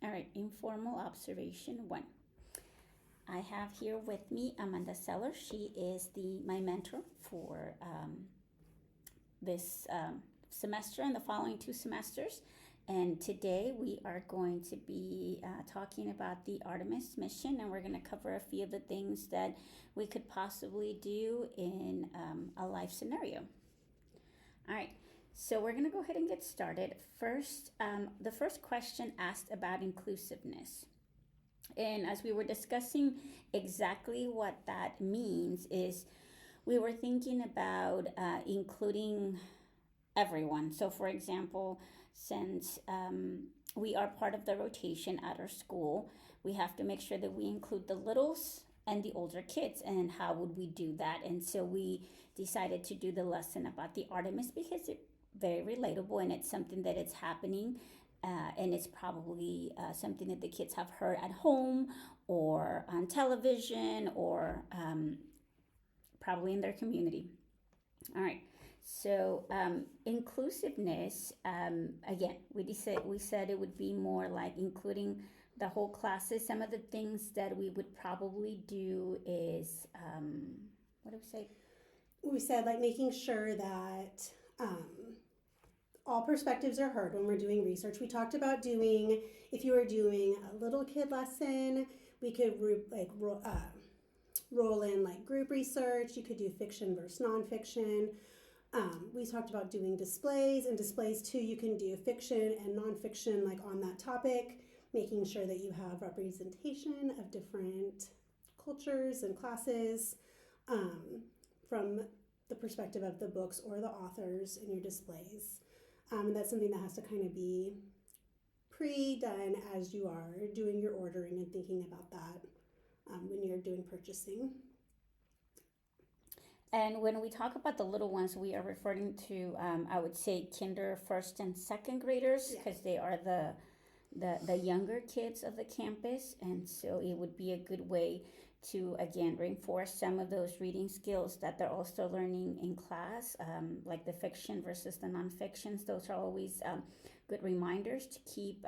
All right, informal observation one. I have here with me Amanda Seller. She is my mentor for this semester and the following two semesters. And today we are going to be talking about the Artemis mission, and we're going to cover a few of the things that we could possibly do in a life scenario. All right, so we're going to go ahead and get started. First, the first question asked about inclusiveness. And as we were discussing exactly what that means, is we were thinking about including everyone. So, for example, since we are part of the rotation at our school, we have to make sure that we include the littles and the older kids. And how would we do that? And so we decided to do the lesson about the Artemis because it's very relatable and it's something that it's happening. And it's probably something that the kids have heard at home or on television or probably in their community. All right. So inclusiveness, again, we said it would be more like including the whole classes. Some of the things that we would probably do is, what do we say? We said like making sure that all perspectives are heard when we're doing research. We talked about doing, if you were doing a little kid lesson, we could roll in like group research. You could do fiction versus nonfiction. We talked about doing displays, and displays too, you can do fiction and nonfiction like on that topic, making sure that you have representation of different cultures and classes from the perspective of the books or the authors in your displays. That's something that has to kind of be pre-done as you are doing your ordering and thinking about that when you're doing purchasing. And when we talk about the little ones, we are referring to, I would say, kinder, first, and second graders, because they are the younger kids of the campus. And so it would be a good way to, again, reinforce some of those reading skills that they're also learning in class, like the fiction versus the nonfictions. Those are always good reminders to keep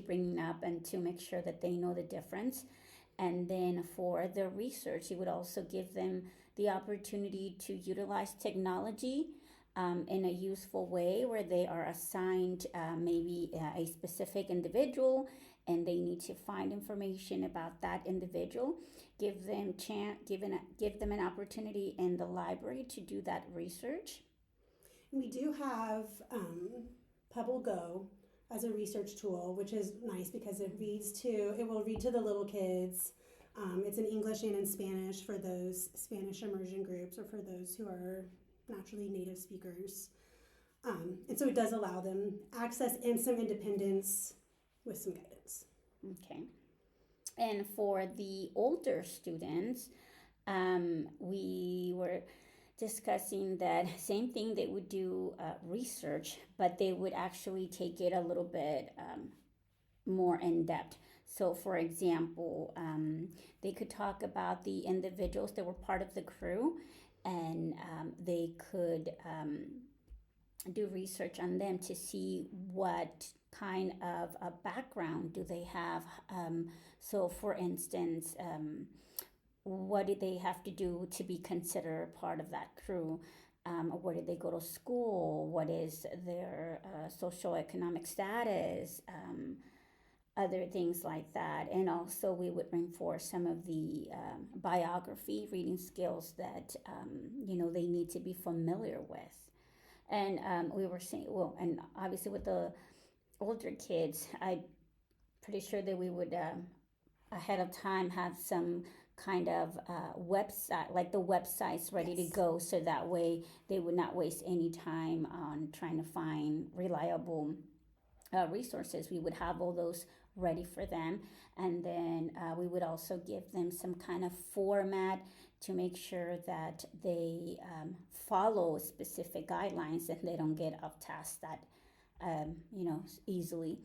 bringing up and to make sure that they know the difference. And then for the research, it would also give them the opportunity to utilize technology in a useful way, where they are assigned maybe a specific individual and they need to find information about that individual. Give them an opportunity in the library to do that research. We do have Pebble Go as a research tool, which is nice because it will read to the little kids. It's in English and in Spanish for those Spanish immersion groups or for those who are naturally native speakers. And so it does allow them access and some independence with some guidance. Okay. And for the older students, we were discussing that same thing. They would do research, but they would actually take it a little bit more in depth. So, for example, they could talk about the individuals that were part of the crew, and they could do research on them to see what kind of a background do they have. So, for instance, what did they have to do to be considered part of that crew? Where did they go to school? What is their socioeconomic status? Other things like that. And also, we would reinforce some of the biography reading skills that they need to be familiar with. And we were saying, well, and obviously with the older kids, I'm pretty sure that we would ahead of time have some kind of website, like the websites ready to go, so that way they would not waste any time on trying to find reliable resources. We would have all those ready for them, and then we would also give them some kind of format to make sure that they follow specific guidelines and they don't get off task that easily.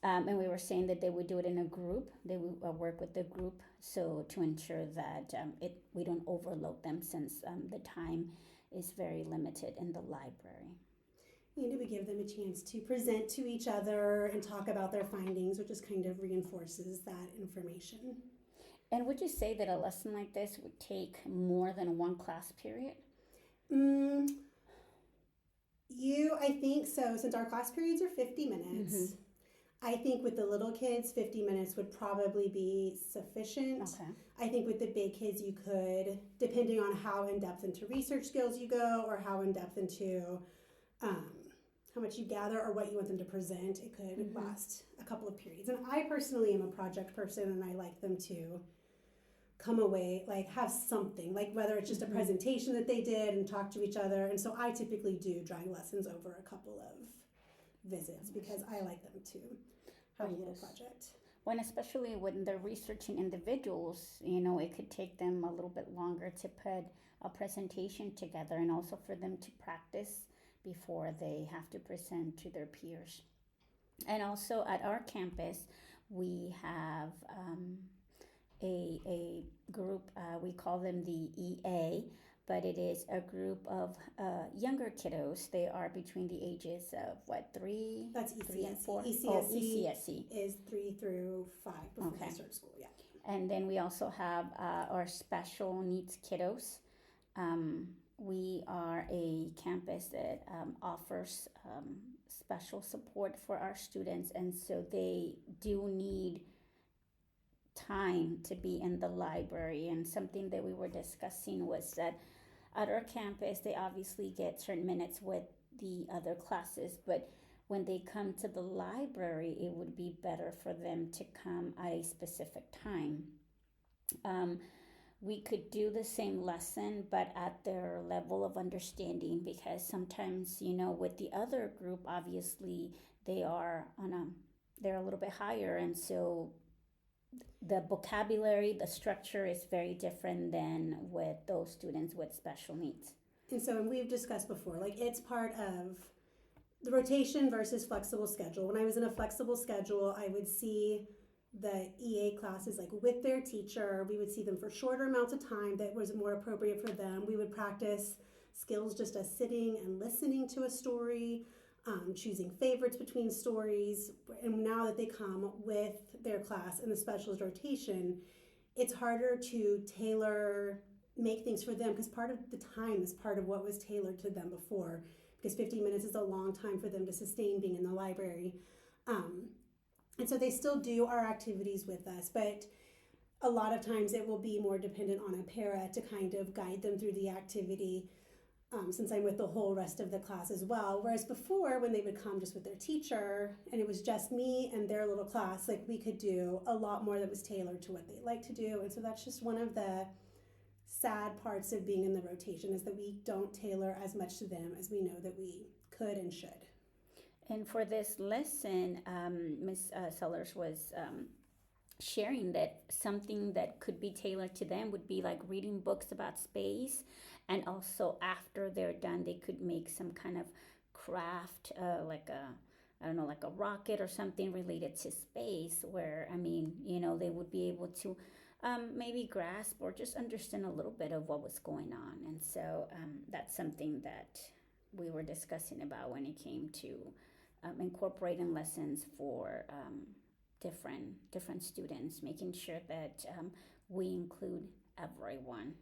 And we were saying that they would do it in a group. They would work with the group, so to ensure that we don't overload them, since the time is very limited in the library. We give them a chance to present to each other and talk about their findings, which just kind of reinforces that information. And would you say that a lesson like this would take more than one class period? Mm, I think so. Since our class periods are 50 minutes, I think with the little kids, 50 minutes would probably be sufficient. Okay. I think with the big kids, you could, depending on how in depth into research skills you go or how in depth into how much you gather or what you want them to present, it could last a couple of periods. And I personally am a project person, and I like them to come away, like have something, like whether it's just a presentation that they did and talk to each other. And so I typically do drag lessons over a couple of visits because I like them to have a little project. When especially when they're researching individuals, it could take them a little bit longer to put a presentation together, and also for them to practice before they have to present to their peers. And also at our campus, we have a group, we call them the EA, but it is a group of younger kiddos. They are between the ages of three? That's ECSE. 3 and 4? ECSE is 3 through 5 before they start school, yeah. And then we also have our special needs kiddos. We are a campus that offers special support for our students, and so they do need time to be in the library. And something that we were discussing was that at our campus, they obviously get certain minutes with the other classes, but when they come to the library, it would be better for them to come at a specific time. We could do the same lesson, but at their level of understanding, because sometimes, with the other group, obviously they are they're a little bit higher, and so the vocabulary, the structure is very different than with those students with special needs. And so, and we've discussed before, like it's part of the rotation versus flexible schedule. When I was in a flexible schedule, I would see the EA classes like with their teacher. We would see them for shorter amounts of time that was more appropriate for them. We would practice skills just as sitting and listening to a story, choosing favorites between stories. And now that they come with their class in the specialist rotation, it's harder to make things for them because part of the time is part of what was tailored to them before, because 50 minutes is a long time for them to sustain being in the library. And so they still do our activities with us, but a lot of times it will be more dependent on a para to kind of guide them through the activity, since I'm with the whole rest of the class as well. Whereas before, when they would come just with their teacher and it was just me and their little class, like we could do a lot more that was tailored to what they like to do. And so that's just one of the sad parts of being in the rotation, is that we don't tailor as much to them as we know that we could and should. And for this lesson, Ms. Sellers was sharing that something that could be tailored to them would be like reading books about space, and also after they're done, they could make some kind of craft, like a rocket or something related to space, where, they would be able to maybe grasp or just understand a little bit of what was going on. And so that's something that we were discussing about when it came to incorporating lessons for different students, making sure that we include everyone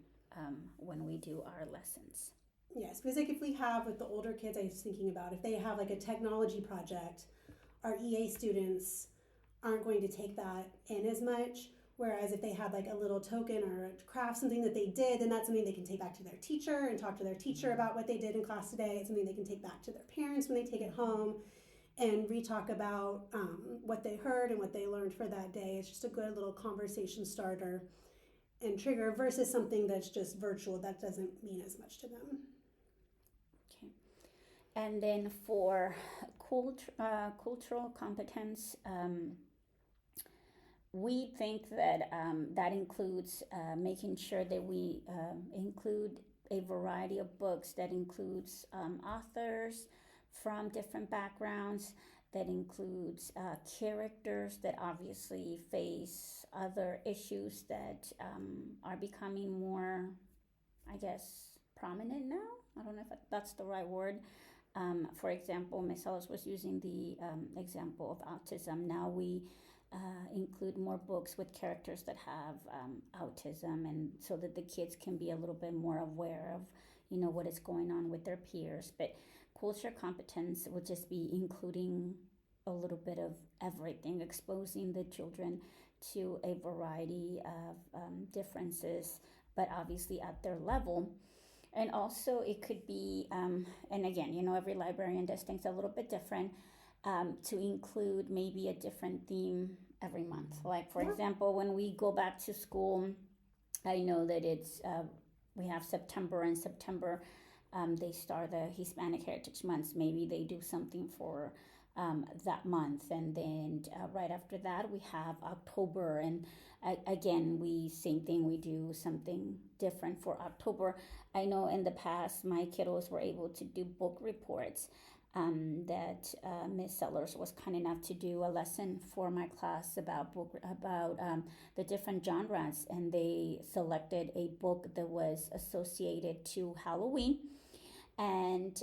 when we do our lessons. Yes, because like if we have with the older kids, I was thinking about if they have like a technology project, our EA students aren't going to take that in as much. Whereas if they had like a little token or a craft, something that they did, then that's something they can take back to their teacher and talk to their teacher about what they did in class today. It's something they can take back to their parents when they take it home and re-talk about what they heard and what they learned for that day. It's just a good little conversation starter and trigger versus something that's just virtual that doesn't mean as much to them. Okay. And then for cultural competence, we think that that includes making sure that we include a variety of books that includes authors from different backgrounds, that includes characters that obviously face other issues that are becoming more, I guess, prominent now. I don't know if that's the right word. For example, Miss Ellis was using the example of autism. Now we include more books with characters that have autism, and so that the kids can be a little bit more aware of, what is going on with their peers. But culture competence would just be including a little bit of everything, exposing the children to a variety of differences, but obviously at their level. And also, it could be, and again, every librarian does things a little bit different, to include maybe a different theme every month. Like, for example, when we go back to school, I know that we have September, and September, they start the Hispanic Heritage Months. Maybe they do something for that month, and then right after that we have October, and again, same thing, we do something different for October. I know in the past my kiddos were able to do book reports, that Miss Sellers was kind enough to do a lesson for my class about the different genres, and they selected a book that was associated to Halloween, and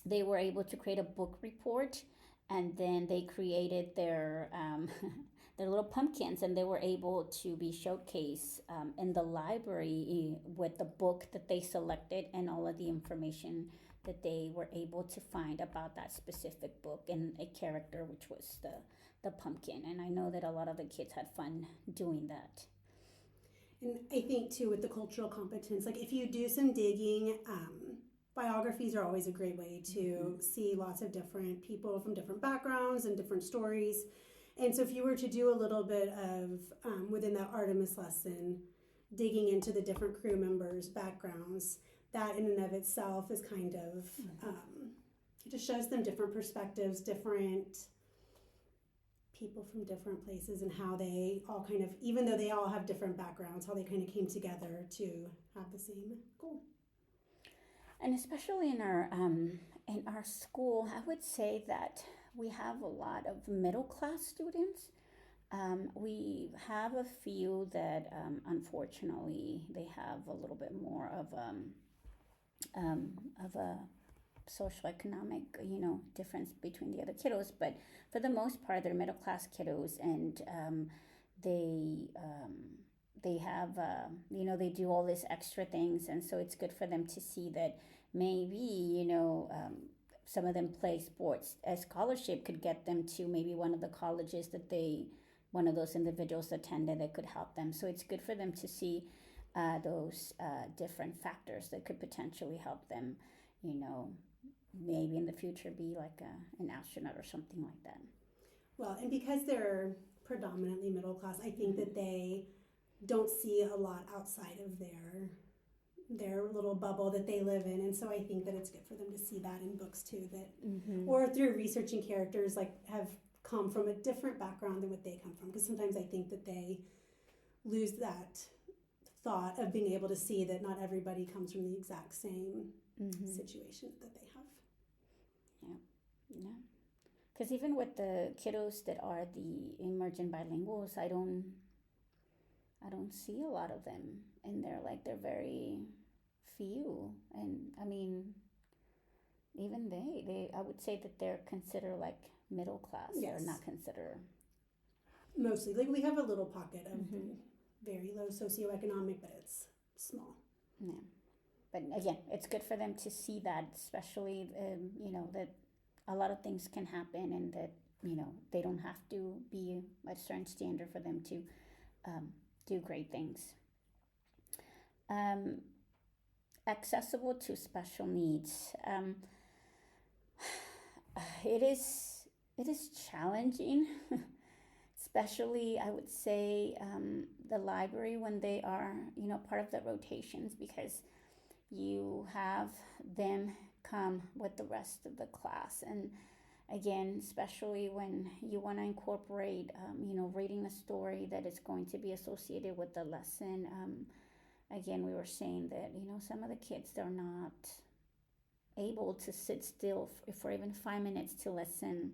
they were able to create a book report, and then they created their their little pumpkins, and they were able to be showcased in the library with the book that they selected and all of the information that they were able to find about that specific book, and a character, which was the pumpkin. And I know that a lot of the kids had fun doing that. And I think too, with the cultural competence, like if you do some digging, biographies are always a great way to see lots of different people from different backgrounds and different stories. And so if you were to do a little bit of, within that Artemis lesson, digging into the different crew members' backgrounds, that in and of itself is kind of, it just shows them different perspectives, different people from different places, and how they all kind of, even though they all have different backgrounds, how they kind of came together to have the same goal. And especially in our school, I would say that we have a lot of middle class students. We have a few that unfortunately they have a little bit more of a socioeconomic, difference between the other kiddos. But for the most part, they're middle class kiddos, and they have, they do all these extra things, and so it's good for them to see that maybe, some of them play sports. A scholarship could get them to maybe one of the colleges that one of those individuals attended, that could help them. So it's good for them to see those different factors that could potentially help them, maybe in the future be like an astronaut or something like that. Well, and because they're predominantly middle class, I think that they don't see a lot outside of their little bubble that they live in, and so I think that it's good for them to see that in books too, that or through researching characters like have come from a different background than what they come from, because sometimes I think that they lose that thought of being able to see that not everybody comes from the exact same situation that they have. Yeah. Because even with the kiddos that are the emergent bilinguals, I don't see a lot of them in there. Like, they're very few, and I mean, even they I would say that they're considered like middle class. Yes. They're not considered mostly, like, we have a little pocket of very low socioeconomic, but it's small. Yeah, but again, it's good for them to see that, especially that a lot of things can happen, and that they don't have to be a certain standard for them to do great things. Accessible to special needs. It is challenging, especially I would say the library when they are part of the rotations, because you have them come with the rest of the class, and again, especially when you want to incorporate reading a story that is going to be associated with the lesson. Again, we were saying that some of the kids, they're not able to sit still for even 5 minutes to listen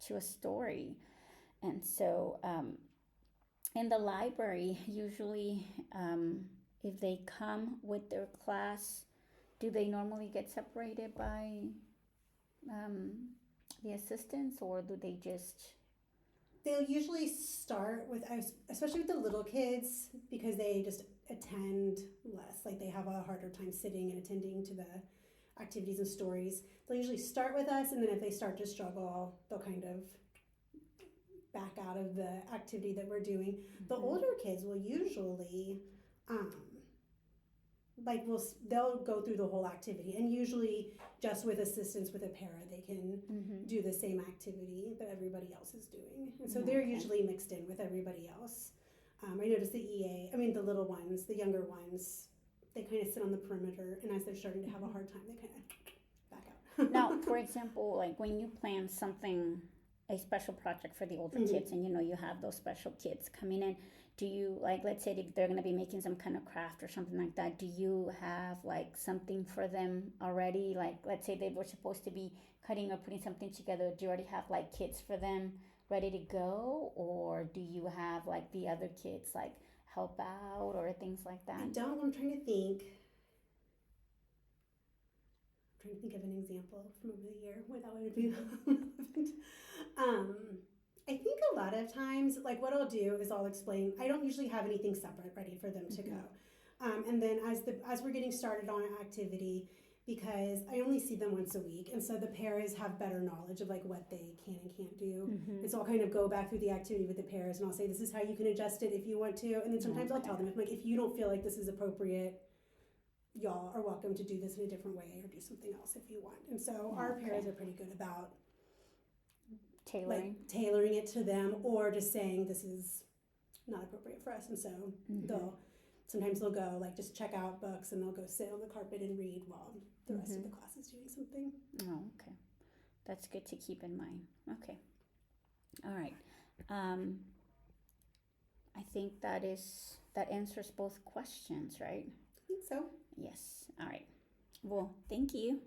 to a story. And so in the library, usually if they come with their class do they normally get separated by the assistants, or do they just? They'll usually start with, especially with the little kids, because they just attend less. Like they have a harder time sitting and attending to the activities and stories. They'll usually start with us, and then if they start to struggle, they'll kind of back out of the activity that we're doing. The older kids will usually, they'll go through the whole activity, and usually just with assistance with a para, they can do the same activity that everybody else is doing. And so they're usually mixed in with everybody else. I noticed the little ones, the younger ones, they kind of sit on the perimeter, and as they're starting to have a hard time, they kind of back out. Now, for example, like when you plan something, a special project for the older kids, and you have those special kids coming in, do you, like, let's say they're going to be making some kind of craft or something like that, do you have like something for them already? Like, let's say they were supposed to be cutting or putting something together, do you already have like kits for them ready to go, or do you have like the other kids like help out or things like that? I'm trying to think of an example from over the year where that would be I think a lot of times, like what I'll do is I'll explain. I don't usually have anything separate ready for them to go, and then as we're getting started on an activity, because I only see them once a week, and so the paras have better knowledge of like what they can and can't do, and so I'll kind of go back through the activity with the paras, and I'll say this is how you can adjust it if you want to, and then sometimes I'll tell them if you don't feel like this is appropriate, y'all are welcome to do this in a different way or do something else if you want. And so our paras are pretty good about tailoring it to them, or just saying this is not appropriate for us, and so sometimes they'll go like just check out books, and they'll go sit on the carpet and read while the rest of the class is doing something. Oh, okay, that's good to keep in mind. Okay, all right. I think that answers both questions, right? I think so. Yes. All right. Well, thank you.